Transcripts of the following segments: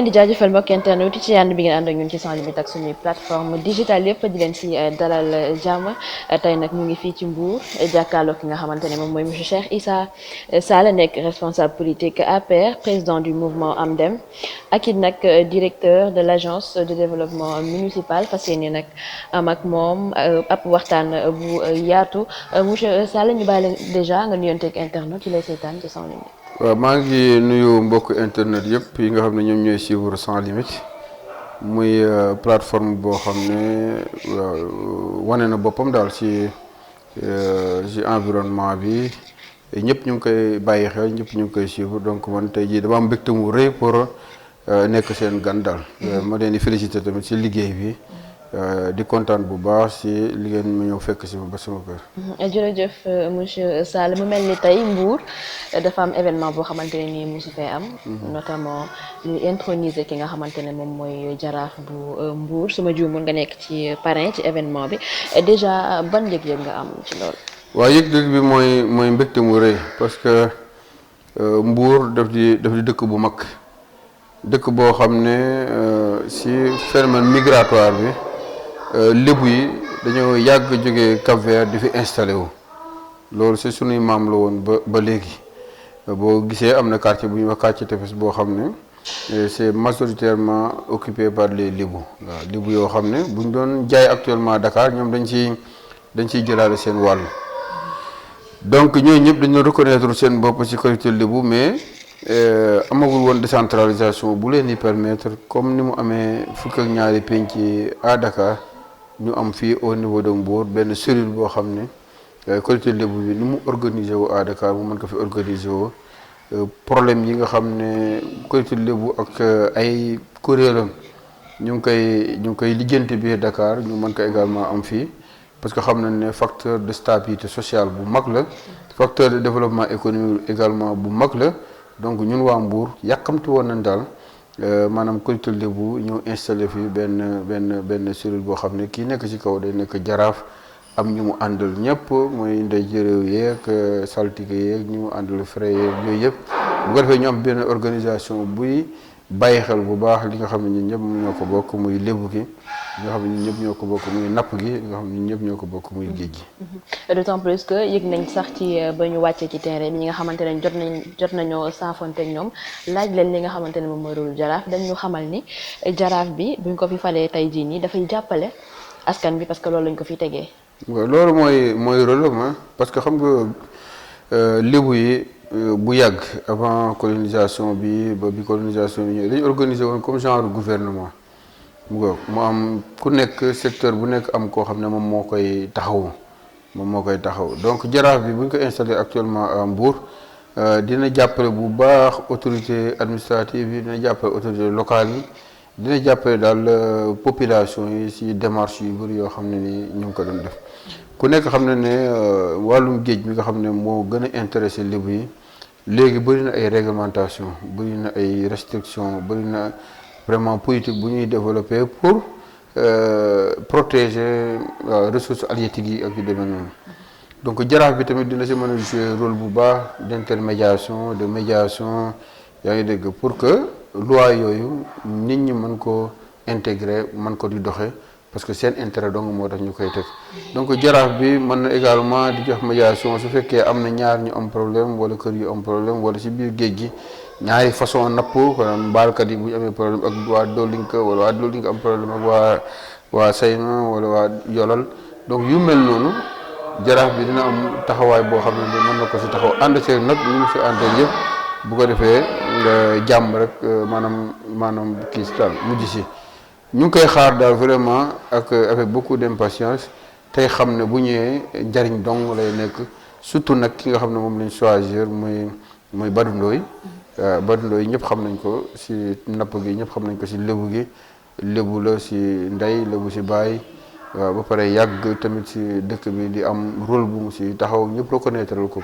di jaajëfal mbokk internet ci ànd bi ngeen ànd ak ñun ci Sans Limites ak suñuy plateforme digitale yëpp di leen si dalal jàmm tey nag ñu ngi fii ci Mbour jàkkaarloo ki nga xamante ne moom mooy monsieur Cheikh Issa Sall nekk responsable politique APR président du mouvement Amdem ak it nag directeur de l'agence de développement municipal fas yéene nag am ak moom ab waxtaan bu yaatu monsieur Sall ñu bàyyi leen déjà nga nuyonteeg internet yi lay seetaan ci Sans Limites. waaw maa ngi nuyu mbokk internet yëpp yi nga xam ne ñoom ñooy suivre Sans Limites muy plateforme boo xam ne wane na boppam daal ci environnement bi ñëpp ñu ngi koy bàyyi xel ñëpp ñu ngi koy suivre donc man tey jii dama am mbégte mu rëy pour nekk seen gan daal. ma leen di féliciter tamit ci liggéey bi. di kontaan bu baax si li ngeen ma ñëw fekk si ba sama kër. jërëjëf monsieur Sall mu mel ni tey Mbour dafa am événement boo xamante ne nii mosu fee am. notamment ñu introniser ki nga xamante ne moom mooy jaraaf bu Mbour su ma juumul nga nekk ci parrain ci événement bi déjà ban yëg-yëg nga am ci loolu. waaw yëg-yëg bi mooy mbégte mu rëy parce que Mbour daf di dëkk bu mag dëkk boo xam ne si phénomène migratoire bi. lébu yi dañoo yàgg jógee Cap-Vert di fi installé wu loolu c'est sunuy maam la woon ba léegi boo gisee am na quartier bu ñuy wax quartier Tefes boo xam ne c'est majoritairement occupé par les lébu waaw lébu yoo xam ne buñ doon jaay actuellement Dakar ñoom dañ ciy jëlaale seen wàll donc ñooñu ñëpp dañu reconnaître seen bopp ci collectivité lébu mais amagul woon décentralisation bu leen di permettre comme ni mu amee fukk ak ñaari penc à Dakar ñu am fii au niveau de Mbour benn cellule boo xam ne collectivité lébu bi ni mu organisé wu à Dakar mu mën ko fi organisé woo problème yi nga xam ne collectivité lébu ak ay kuréelam ñu ngi koy lijjanti biir Dakar ñu mën ko également am fii parce que xam nañ ne facteur de stabilité sociale bu mag la facteur de développement économique également bu mag la donc ñun waa Mbour yàkkamti woon nañ daal maanaam collectivité lébu ñëw installé fii benn cellule boo xam ne kii nekk ci kaw day nekk jaraaf am ñu mu àndal ñëpp mooy ndey jëréew yeeg saltige yeeg ñu mu àndal frais yeeg yooyu yëpp bu ko defee ñu am benn organisation buy bàyyi xel bu baax li nga xam ne ñun ñëpp ñoo ko bokk muy lébu gi li nga xam ne ñun ñëpp ñoo ko bokk muy napp gi li nga xam ne ñun ñëpp ñoo ko bokk muy géej gi. d'autant plus que yëg nañ sax ci ba ñu wàccee ci terrain bi ñi nga xamante ne jot nañoo saafonte ak ñoom laaj leen li nga xamante ne moom mooy rôle jaraaf dañ ñu xamal ni jaraaf bi buñ ko fi falee tey jii nii dafay jàppale askan bi parce que loolu lañ ko fi tegee. waaw loolu mooy rôle am parce que xam nga lébu yi. bu yàgg avant colonisation bi ba bi colonisation bi ñëwee dañu organisé woon comme genre gouvernement mu am ku nekk secteur bu nekk am koo xam ne moom moo koy taxaw donc jaraaf bi bu ñu ko installé actuellement à Mbour dina jàppale bu baax autorité administrative yi dina jàppale autorité locale yi dina jàppale daal population yi ci démarche yu bëri yoo xam ne ni ñu ngi ko doon def ku nekk xam ne wàllum géej mi nga xam ne moo gën a intéressé lébu yi léegi bëri na ay réglementation bëri na ay restriction bëri na vraiment politique bu ñuy développer pour protéger ressources halieutiques yi ak yu demee noonu donc jaraaf bi tamit dina si mën a jouer rôle bu baax d'intermédiation de médiation yaa ngi dégg pour que loi yooyu nit ñi mën ko intégrer mën ko di doxe parce que seen intérêt donc moo tax ñu koy teg donc jaraaf bi mën na également di jox médiation su fekkee am na ñaar ñu am problème wala kër yu am problème wala ci biir géej gi ñaari façon napp maanaam mbaalkat yi bu ñu amee problème ak waa Dolinka wala waa Dolinka am problème ak waa Sayma wala waa Yolal donc yu mel noonu jaraaf bi dina am taxawaay boo xam ne mën na ko ci taxaw ànd ci nag ñu mu ci àndal yëpp bu ko defee nga jàmm rek maanaam kii ci daal mujj ci ñu ngi koy xaar daal vraiment avec beaucoup d'impatience tey xam ne bu ñëwee njariñ dong lay nekk surtout nag ki nga xam ne moom lañ choisir muy Badou Ndoye Badou Ndoye ñëpp xam nañ ko ci napp gi ñëpp xam nañ ko ci lébu gi lébu la ci ndey lébu ci baay waaw ba pare yàgg tamit ci dëkk bi di am rôle bu mu ci taxaw ñëpp reconnaître ko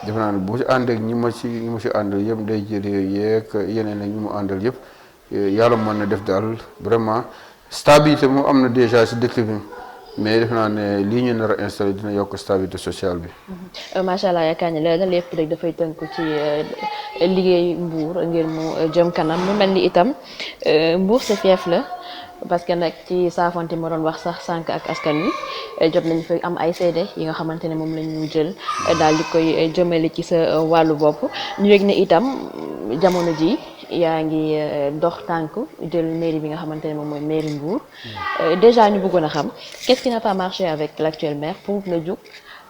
defe naa ne bu ci ànd ak ñi ma ci àndal yëpp day jëlee yeeg yeneen ak ñi mu àndal yëpp yàlla mën na def daal vraiment stabilité moom am na déjà ci dëkk bi mais def naa ne lii ñu nar a installé dina yokk stabilité sociale bi. macha allah yaakaar ne la lépp rek dafay tënku ci liggéey Mbour ngir mu jëm kanam mu mel ni itam Mbour sa fief la. parce que nag ci saafonte ma doon wax sax sànq ak askan wi jot nañ fa am ay seede yi nga xamante ne moom la ñu jël daal di koy jëmale ci sa wàllu bopp ñu yëg ne itam jamono ji yaa ngi dox tànk jël mairie bi nga xamante ne moom mooy mairie Mbour déjà ñu bëggoon a xam qu'est-ce qui n'a pas marché avec l'actuel maire pour nga jóg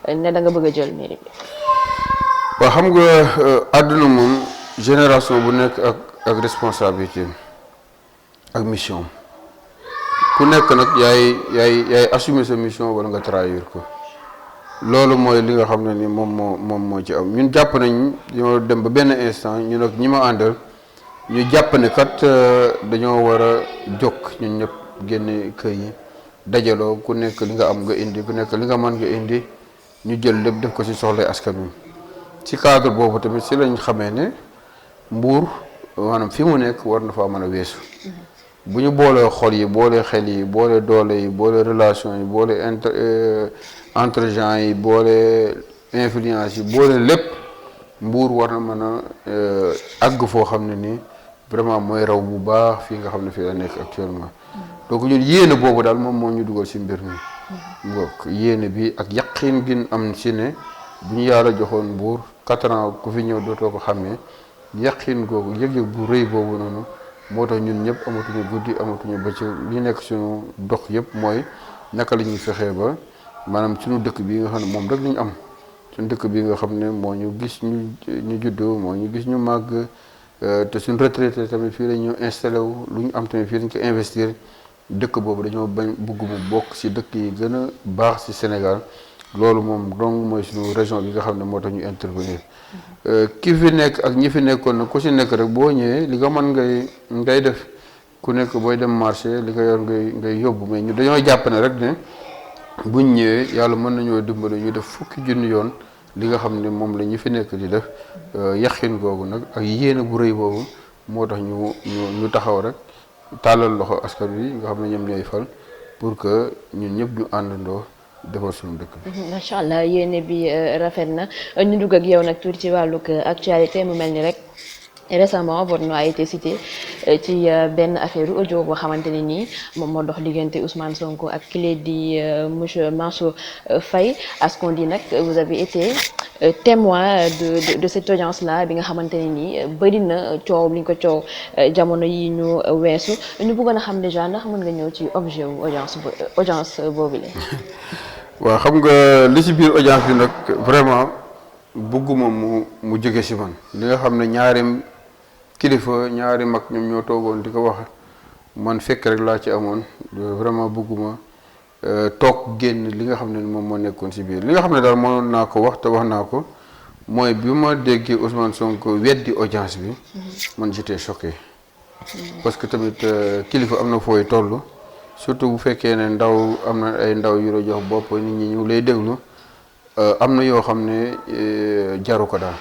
ne da nga bëgg a jël mairie bi. waaw xam nga àdduna moom génération bu nekk ak responsabilité ak mission. ku nekk nag yaay assumer sa mission wala nga trahir ko loolu mooy li nga xam ne ni moom moo ci am ñun jàpp nañ ñoo dem ba benn instant ñu nag ñi ma àndal ñu jàpp ne kat dañoo war a jóg ñun ñëpp génne kër yi dajaloo ku nekk li nga am nga indi ku nekk li nga mën nga indi ñu jël lépp def ko ci soxlay askan wi ci cadre boobu tamit ci lañ xamee ne Mbour maanaam fi mu nekk war na faa mën a weesu bu ñu boolee xol yi boolee xel yi boolee doole yi boolee relation yi boolee entre gens yi boolee influence yi boolee lépp Mbour war na mën a àgg foo xam ne nii vraiment mooy raw bu baax fii nga xam ne fii la nekk actuellement donc ñun yéene boobu daal moom moo ñu dugal ci mbir mi mbokk yéene bi ak yaqin gi am ci ne bu ñu yàlla joxoon Mbour 4 ans ku fi ñëw dootoo ko xàmmee yaqin googu yëg-yëg bu rëy boobu noonu moo tax ñun ñëpp amatuñu guddi amatuñu bëccëg li nekk suñu dox yëpp mooy naka la ñuy fexee ba maanaam suñu dëkk bi nga xam ne moom rek la ñu am suñu dëkk bi nga xam ne moo ñu gis ñu juddoo moo ñu gis ñu màgg te suñu retraité tamit fii la ñu installé wu lu ñu am tamit fii lañ ko investir dëkk boobu dañoo bañ bugg mu bokk ci dëkk yi gën a baax ci Sénégal loolu moom donc mooy suñu région bi nga xam ne moo tax ñu intervenir ki fi nekk ak ñi fi nekkoon nag ku ci nekk rek boo ñëwee li nga mën ngay def ku nekk booy dem marché li nga yor ngay yóbbu mais ñu dañoo jàpp ne rek ne buñ ñëwee yàlla mën nañoo dimbali ñu def fukki junni yoon li nga xam ne moom la ñu fi nekk di def yaqin googu nag ak yéene bu rëy boobu moo tax ñu taxaw rek tàllal loxo askan wi nga xam ne ñoom ñooy fal pour que ñun ñëpp ñu àndandoo defar suñu dëkk bi. macha allah yéene bi rafet na ñu dugg ak yow nag tuuti ci wàllug actualité mu mel ni rek récemment votre nom a été cité ci benn affaire audio boo xamante ne nii moom moo dox diggante Ousmane Sonko ak kile di monsieur Mansour Faye à ce qu'on dit nag vous avez été témoin de cette audience là bi nga xamante ne nii bëri na coow li ñu ko coow jamono yi ñu weesu ñu bëggoon a xam déjà ndax mën nga ñëw ci objet wu audience boobu la. waaw xam nga li ci biir audience bi nag vraiment bëgguma mu jóge ci man li nga xam ne ñaari kilifa ñaari mag ñoom ñoo toogoon di ko wax man fekk rek laa ci amoon vraiment bëgguma toog génn li nga xam ne moom moo nekkoon ci biir li nga xam ne daal mënoon naa ko wax te wax naa ko mooy bi ma déggee Ousmane Sonko weddi audience bi man j'étais choqué parce que tamit kilifa am na fooy toll surtout bu fekkee ne ndaw am na ay ndaw yu la jox bopp nit ñi ñu lay déglu am na yoo xam ne jaru ko daal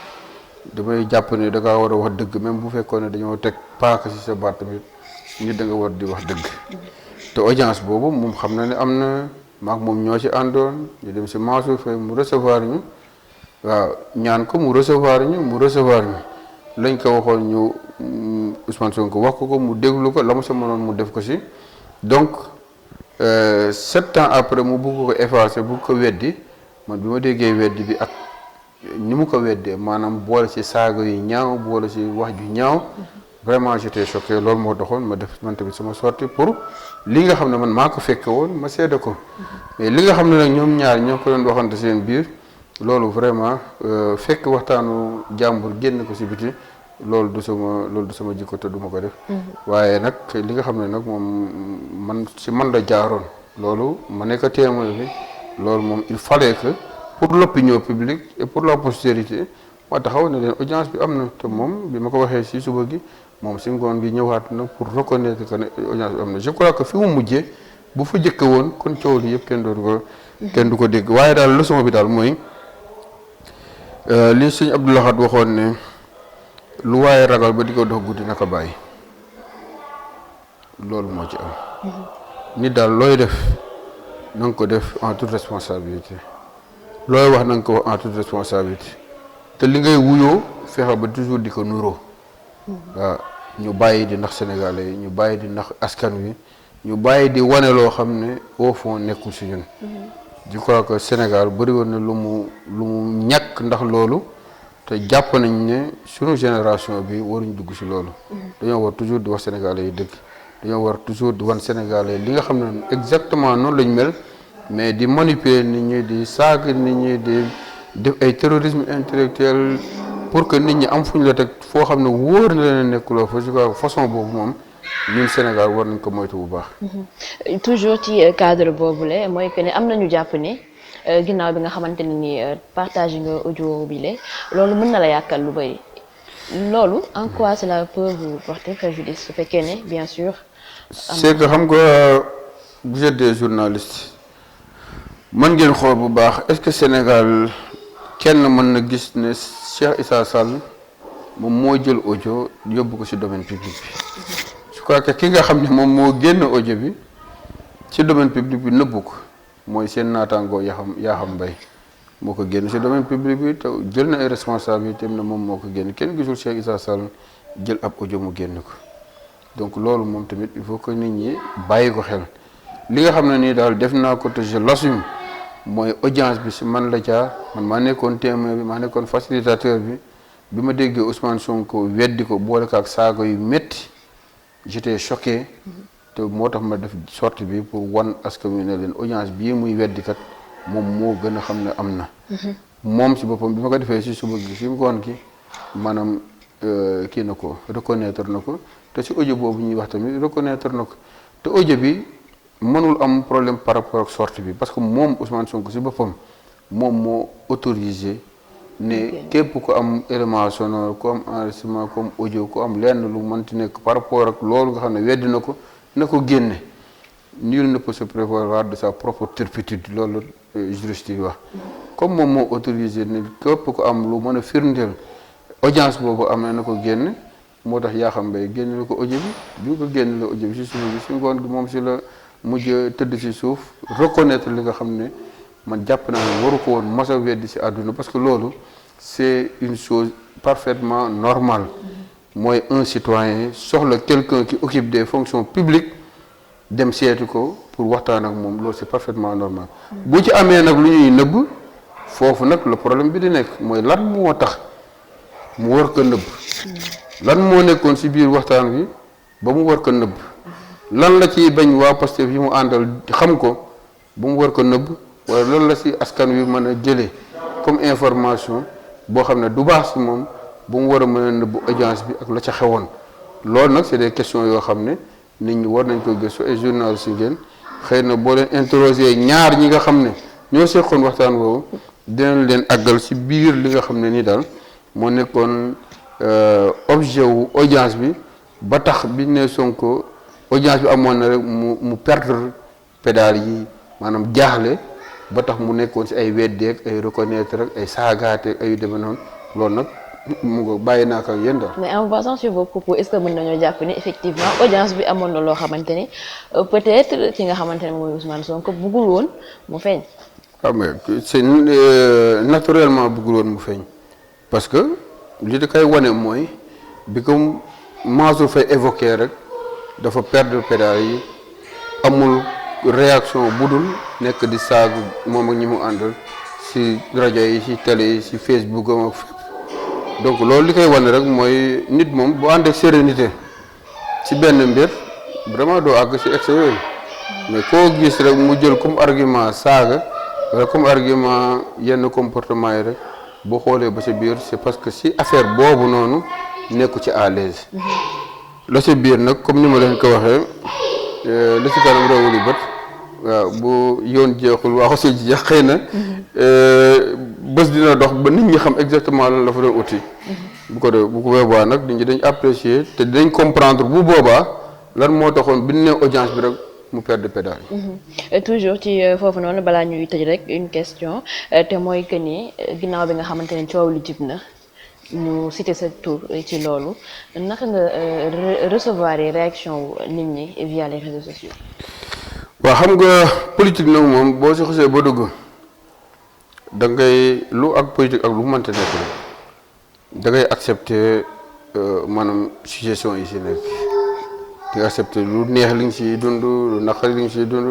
damay jàpp ne da ngaa war a wax dëgg même bu fekkoon ne dañoo teg paaka ci sa baat tamit nit da nga war di wax dëgg te audience boobu moom xam na ne am na maak moom ñoo ci àndoon ñu dem ci Mansour Faye mu recevoir ñu waaw ñaan ko mu recevoir ñu lañ ko waxoon ñu Ousmane Sonko wax ko mu déglu ko la mu sa mënoon mu def ko ci donc 7 ans après mu bugg ko effacer bugg ko weddi man bi ma déggee weddi bi ak ni mu ko weddee maanaam boole ci saaga yu ñaaw boole ci wax ju ñaaw vraiment j'étais choqué loolu moo taxoon ma def man tamit sama sortie pour li nga xam ne man maa ko fekke woon ma seede ko mais li nga xam ne nag ñoom ñaar ñoo ko doon waxante seen biir loolu vraiment fekk waxtaanu jàmbur génn ko ci biti loolu du sama jikko te du ma ko def waaye nag li nga xam ne nag moom man ci man la jaaroon loolu ma nekk témoin bi loolu moom il fallait que pour l'opinion publique et pour la postérité ma taxaw ne leen audience bi am na te moom bi ma ko waxee ci suba gi moom ci ngoon gi ñëwaat na pour reconnaître que ne audience bi am na je crois que fi mu mujjee bu fa jëkke woon kon coow li yëpp kenn du ko dégg waaye daal leçon bi daal mooy li sëñ Abdou Lahad waxoon ne lu waaye ragal ba di ko dox guddi naka bàyyi loolu moo ci am nit daal looy def na nga ko def en toute responsabilité looy wax na nga ko wax en toute responsabilité te li ngay wuyoo fexe ba toujours di ko nuroo waaw ñu bàyyi di nax sénégalais yi ñu bàyyi di nax askan wi ñu bàyyi di wane loo xam ne au fond nekkul si ñun je crois que Sénégal bëri woon na lu mu ñàkk ndax loolu te jàpp nañ ne sunu génération bi waruñ dugg si loolu dañoo war toujours di wax sénégalais yi dëgg dañoo war toujours di wan sénégalais li nga xam ne exactement noonu lañ mel mais di manipuler nit ñi di saaga nit ñi di def ay terrorisme intellectuel pour que nit ñi am fuñ la teg foo xam ne wóor na leen nekkuloo fa je crois façon boobu moom ñun Sénégal war nañ ko moytu bu baax. toujours ci cadre boobule mooy que ne am nañu jàpp ne ginnaaw bi nga xamante ne ni partage nga audio bi le loolu mën na la yàkkal lu bëri loolu en quoi cela peut vous porter préjudice su fekkee ne bien sûr. c'est que xam nga vous êtes des journalistes mën ngeen xool bu baax est-ce que Sénégal kenn mën na gis ne Cheikh Issa Sall moom moo jël audio yóbbu ko ci domaine public bi. je crois que ki nga xam ne moom moo génn audio bi ci domaine public bi nëbbu ko mooy seen naataangoo Yakham Mbaye moo ko génn ci domaine public bi te jël na ay responsabilités am ne moom moo ko génn kenn gisul Cheikh Issa Sall jël ab audio mu génn ko donc loolu moom tamit il faut que nit ñi bàyyi ko xel li nga xam ne nii daal def naa ko te je l'assume mooy audience bi ci man la jaar man maa nekkoon témoin bi maa nekkoon facilitateur bi ma déggee Ousmane Sonko weddi ko boole ko ak saaga yu métti j'étais choqué te moo tax ma def sortie bi pour wan askan wi ne leen audience bii muy weddi kat moom moo gën a xam ne am na. moom ci boppam bi ma ko defee ci suba gi ci ngoon gi maanaam kii na ko reconnaître na ko te ci audio boobu ñuy wax tamit reconnaître na ko te audio bi mënul am problème par rapport ak sortie bi parce que moom Ousmane Sonko ci boppam moom moo autorisé. ne képp ku am élément sonore ku am enregistrement ku am audio ku am lenn lu mënti nekk par rapport ak loolu nga xam ne weddi na ko génne nul ne peut se prévaloir de sa propre turpitude loolu juriste yi wax comme moom moo autorisé ne képp ku am lu mën a firndeel audience boobu am na ko génne moo tax Yakham Mbaye génne la ko audio bi ko génne la audio bi si suuf bi si ngoon gi moom si la mujj tëdd si suuf reconnaître li nga xam ne man jàpp naa ne waru ko woon mos a weddi ci àdduna parce que loolu c'est une chose parfaitement normale mooy un citoyen soxla quelqu'un qui occupe des fonctions publiques dem seeti ko pour waxtaan ak moom loolu c'est parfaitement normal bu ci amee nag lu ñuy nëbb foofu nag le problème bi di nekk mooy lan moo tax mu war ko nëbb lan moo nekkoon ci biir waxtaan wi ba mu war ko nëbb lan la ciy bañ waa Pastef yi mu àndal xam ko ba mu war ko nëbb wala loolu la ci askan wi mën a jëlee comme information boo xam ne du baax ci moom bu mu war a mën a nëbbu audience bi ak la ca xewoon loolu nag c'est des questions yoo xam ne nit ñi war nañ ko gëstu ay journalistes yi ngeen xëy na boo leen interroger ñaar ñi nga xam ne ñoo seqoon waxtaan woowu dinañ leen àggal ci biir li nga xam ne nii daal moo nekkoon objet wu audience bi ba tax biñ ne Sonko audience bi amoon na rek mu perdre pédale yi maanaam jaaxle ba tax mu nekkoon ci ay weddeek ay reconnaître ak ay saagaateek ay yu demee noonu loolu nag mu nga bàyyi naa ko ak yéen daal. mais en basant sur vos propos est-ce que mën nañoo jàpp ni effectivement audience bi amoon na loo xamante ni peut-être ki nga xamante ne mooy Ousmane Sonko bëggul woon mu feeñ. ah mais c'est naturellement bëggul woon mu feeñ parce que li da koy wane mooy bi ko Mansour Faye évoqué rek dafa perdre pédale yi amul. réaction budul nekk di saagu moom ak ñi mu àndal ci rajo yi ci télé yi ci Facebook am ak fépp donc loolu li koy wane rek mooy nit moom bu ànd ak sérénité ci benn mbir vraiment doo àgg ci excès yooyu mais koo gis rek mu jël comme argument saaga wala comme argument yenn comportement yi rek boo xoolee ba ci biir c'est parce que ci affaire boobu noonu nekku ci à l'aise la ci biir nag comme ni ma leen ko waxee li ci kanam réewu li bët waaw bu yoon jeexul waxu si jeex xëy na bés dina dox ba nit ñi xam exactement lan la fa doon uti bu ko boobaa nag nit ñi dañ apprécier te dinañ comprendre bu boobaa lan moo taxoon bi ñu nee audience bi rek mu perdre pédale yi. toujours ci foofu noonu balaa ñuy tëj rek une question te mooy que ni ginnaaw bi nga xamante ne coow li jib na ñu cité sa tour ci loolu naka nga recevoir réaction nit ñi via les réseaux sociaux. waaw xam nga politique nag moom boo si xasee ba dugg da ngay lu ak politique ak lu mënta nekk la da ngay accepter maanaam situation yi si nekk di nga accepter lu neex li nga siy dund lu naqari li nga siy dund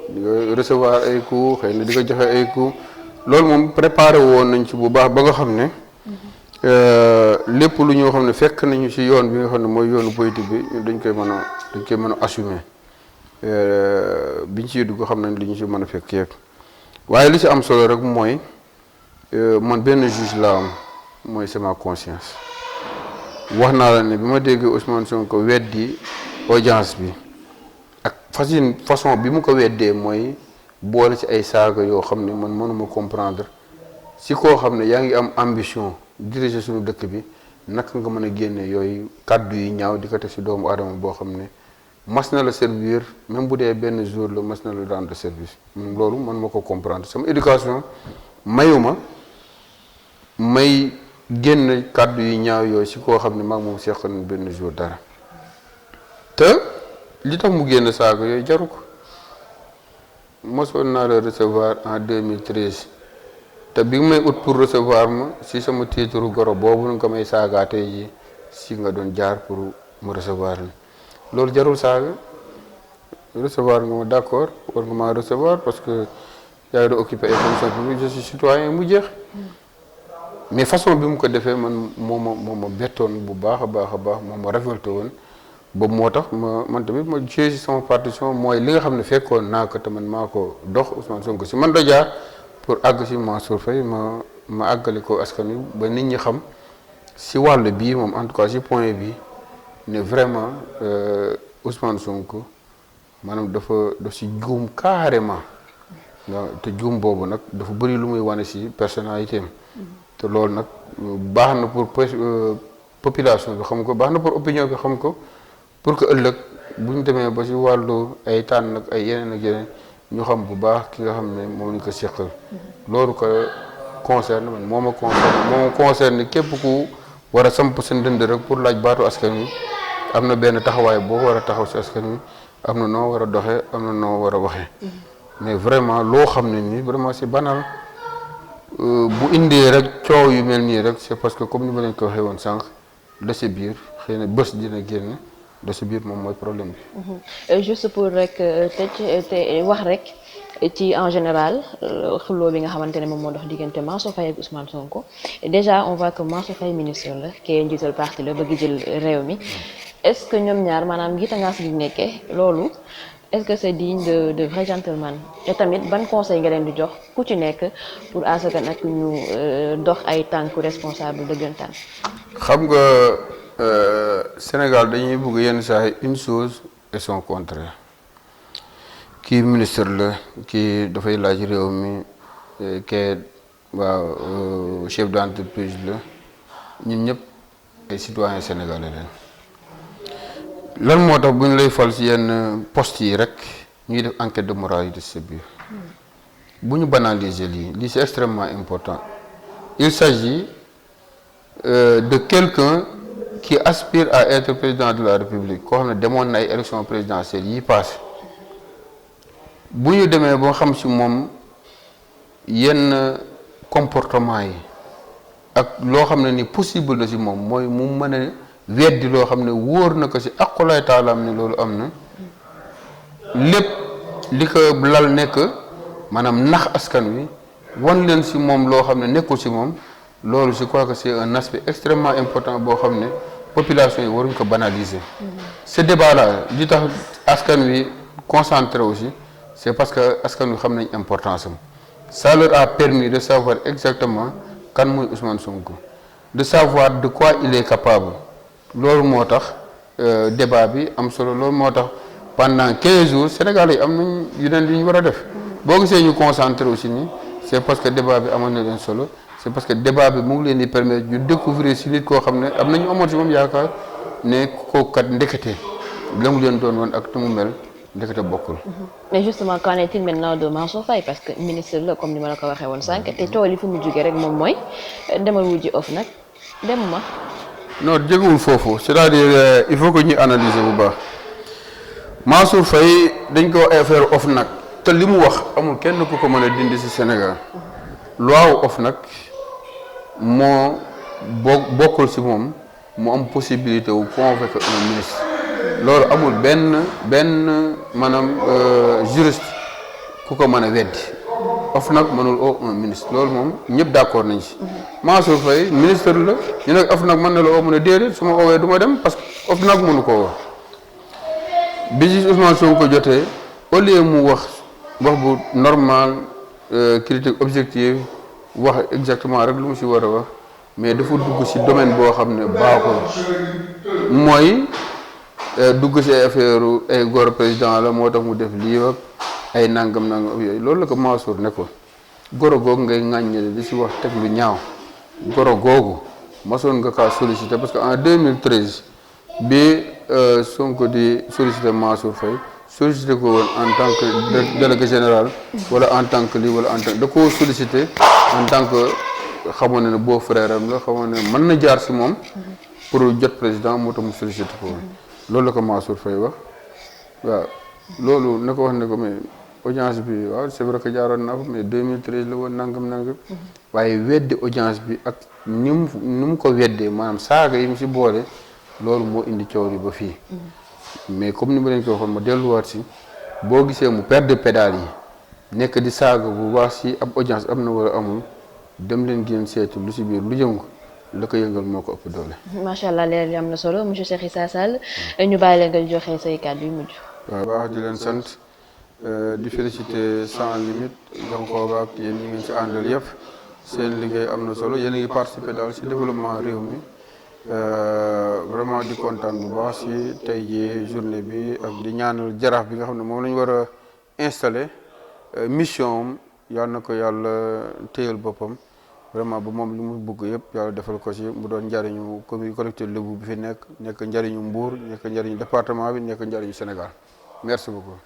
di nga recevoir ay coups xëy na di nga joxe ay coups loolu moom préparé woon nañ ci bu baax ba nga xam ne lépp lu ñoo xam ne fekk nañu si yoon bi nga xam ne mooy yoonu politique bi dañ koy mën a assumer biñ ciy dugg xam nañ li ñu si mën a fekk yëpp waaye li si am solo rek mooy man benn juge laa am mooy sama conscience wax naa la ne bi ma déggee Ousmane Sonko weddi audience bi ak façon bi mu ko weddee mooy boole ci ay saaga yoo xam ne man mënuma comprendre si koo xam ne yaa ngi am ambition diriger suñu dëkk bi naka nga mën a génne yooyu kàddu yi ñaaw di ko teg si doomu aadama boo xam ne mas na la servir même bu dee benn jour la mas na la rendre service loolu man ma ko comprendre sama éducation mayuma may génn kàddu yi ñaaw yooyu si koo xam ne maag moom seq nañ benn jour dara te li tax mu génn saaga yooyu jaru ko mosoon naa la recevoir en 2013 te bi may ut pour recevoir ma si sama titre goro boobu nga ko may saagaatee ji si nga doon jaar pour mu recevoir la loolu jarul saaga recevoir nga ma d'accord war nga maa recevoir parce que yaa ngi doon occupé ay fonctions publiques je suis citoyen mu jeex mais façon bi mu ko defee man moo ma bettoon bu baax a baax moo ma révolté woon boobu moo tax man tamit ma joué si sama partition mooy li nga xam ne fekkoon naa ko te man maa ko dox Ousmane Sonko si man da jaar pour àgg si Mansour Faye ma àggale ko askan wi ba nit ñi xam si wàll bii moom en tout cas si point bi ne vraiment Ousmane Sonko maanaam daf si juum carrément te juum boobu nag dafa bëri lu muy wane si personnalité am te loolu nag baax na pour population bi xam ko baax na pour opinion bi xam ko pour que ëllëg bu ñu demee ba si wàllu ay tànn ak ay yeneen ak yeneen ñu xam bu baax ki nga xam ne moom lañ ko seqal loolu ko concerne man moo ma concerne képp ku war a samp seen dënd rek pour laaj baatu askan wi am na benn taxawaay boo war a taxaw si askan wi am na noo war a doxee am na noo war a waxee mais vraiment loo xam ne nii vraiment c'est banal bu indee rek coow yu mel nii rek c'est parce que comme ni ma leen ko waxee woon sànq da si biir xëy na bés dina génn da si biir moom mooy problème bi. juste pour rek tëj te wax rek ci en général xuloo bi nga xamante ne moom moo dox diggante Mansour Faye ak Ousmane Sonko déjà on voit que Mansour Faye ministre la kii njiital parti la bëgg jël réew mi est-ce que ñoom ñaar maanaam njiitangaas gi nekkee loolu. est-ce que c'est digne de vrai gentleman et tamit ban conseil nga leen di jox ku ci nekk pour à ce que nag ñu dox ay tànku responsable dëggantaan. xam nga Sénégal dañuy bëgg yenn saa yi une chose et son contraire kii ministre la kii dafay laaj réew mi kii waaw chef d'entreprise la ñun ñëpp ay citoyens sénégalais leen. lan moo tax bu ñu lay fal ci yenn poste yi rek ñuy def enquête de moralité ci sa biir bu ñu banaliser lii c'est extrêmement important il s'agit de quelqu'un qui aspire à être président de la République koo xam ne demoon na ay élection présidentielle yi passé bu ñu demee ba xam ci moom yenn comportement yi ak loo xam ne ni possible na ci moom mooy mu mën a weddi loo xam ne wóor na ko ci aqulaay taalaam ne loolu am na lépp li ko lal nekk maanaam nax askan wi wan leen ci moom loo xam ne nekkul ci moom loolu je crois que c'est un aspect extrêmement important boo xam ne population yi waruñ ko banaliser. ce débat là li tax askan wi concentré aussi c'est parce que askan wi xam nañ importance am ça leur a permis de savoir exactement kan mooy Ousmane Sonko de savoir de quoi il est capable. loolu moo tax débat bi am solo loolu moo tax pendant 15 jours Sénégal yi am nañ yeneen li ñu war a def boo gisee ñu concentré aussi nii c'est parce que débat bi amoon na leen solo c'est parce que débat bi mu ngi leen di permettre ñu découvrir si nit koo xam ne am nañu amoon si moom yaakaar ne kooku kat ndekete la mu leen doon woon ak te mu mel ndekete bokkul. mais justement qu'en est-il maintenant de Mansour Faye parce que ministre la comme ni ma la ko waxee woon sànq te coow li fu mu jógee rek moom mooy demal wujji of nag demuma. non jegewul foofu c'est-à-dire il faut que ñuy analyser bu baax Mansour Faye dañ ko affaire OFNAC te li mu wax amul kenn ku ko mën a dindi ci Sénégal loi wu OFNAC moo bokkul ci moom mu am possibilité wu convoquer un ministre loolu amul benn maanaam juriste ku ko mën a weddi OFNAC mënul oo un ministre loolu moom ñëpp d'accord nañ ci Mansour Faye ministre la ñu ne OFNAC mën na la oo mën a déedéet su ma oowee du ma dem parce que OFNAC mënu ko woo bi ci Ousmane Sonko jotee au lieu mu wax bu normal critique objective wax exactement rek lu mu ci war a wax mais dafa dugg ci domaine boo xam ne baaxul mooy dugg ci affaire ay góor président la moo tax mu def lii ak ay nangam yooyu loolu la ko Mansour ne ko goro googu ngay ŋàññale di ci wax teg lu ñaaw goro googu masoon nga kaa sollicité parce que en 2013 bi Sonko di sollicité Mansour Faye sollicité ko woon en tant que délégué général wala en tant que lii wala en tant da koo sollicité en tant que xamoon ne beau frère am la xamoon ne mën na jaar ci moom pour jot président moo tax mu sollicité ko woon loolu la ko Mansour Faye wax waaw loolu na ko wax ne ko mais audience bi waaw c'est vrai que jaaroon naa fa mais 2013 la woon nangam waaye weddi audience bi ak ni mu ko weddee maanaam saaga yi mu ci boole loolu moo indi coow li ba fii mais comme ni ma leen ko waxoon ma delluwaat ci boo gisee mu perdre pédale yi nekk di saaga bu baax ci ab audience am na wala amul dem leen ngeen seetu lu ci biir lu jëngu la ko yëngal moo ko ëpp doole. macha allah leer yi am na solo monsieur Cheikh Issa Sall ñu bàyyi leen nga joxe say kàddu yu mujj. waaw baax di leen sant di féliciter sans limite Yankhoba ak yéen ñi ngeen ci àndal yëpp seen liggéey am na solo yéen a ngi participer daal ci développement réew mi. Vraiment di kontaan bu baax ci tey jii journée bi ak di ñaanal jaraaf bi nga xam ne moom la ñu war a installer mission am yal na ko yàlla téyal boppam vraiment ba moom li mu bëgg yëpp yàlla defal ko ci mu doon njariñu collectivité Lébu bi fi nekk njariñu Mbour nekk njariñu département bi nekk njariñu Sénégal merci beaucoup.